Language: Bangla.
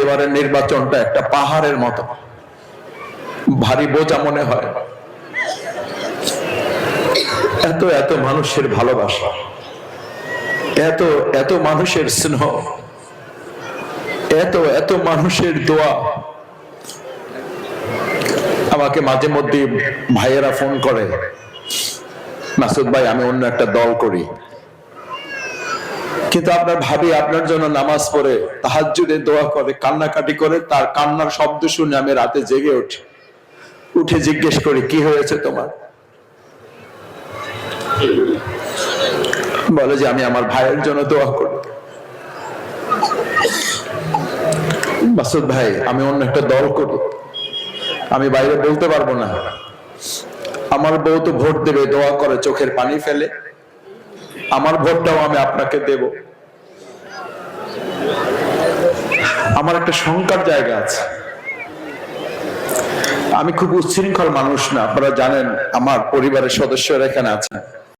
এবারের নির্বাচনটা একটা পাহাড়ের মতো ভারী বোঝা মনে হয়। এত এত মানুষের ভালোবাসা, এত এত মানুষের স্নেহ, এত এত মানুষের দোয়া। আমাকে মাঝে মধ্যে ভাইয়েরা ফোন করে, মাসুদ ভাই আমি অন্য একটা দল করি, কিন্তু আপনার ভাবি আপনার জন্য নামাজ পড়ে তাহাজ্জুদে দোয়া করে, কান্নাকাটি করে, তার কান্নার শব্দ শুনে আমি রাতে জেগে উঠি, উঠে জিজ্ঞেস করি কি হয়েছে তোমার? বলে যে আমি আমার ভাইয়ের জন্য দোয়া করি। মাসুদ ভাই আমি অন্য একটা দল করি, আমি বাইরে বলতে পারবো না, আমার বউ তো ভোট দেবে, দোয়া করে চোখের পানি ফেলে, আমার ভোটটাও আমি আপনাকে দেব। আমার একটা শঙ্কার জায়গা আছে, আমি খুব উচ্ছৃঙ্খল মানুষ না, আপনারা জানেন আমার পরিবারের সদস্যরা এখানে আছেন।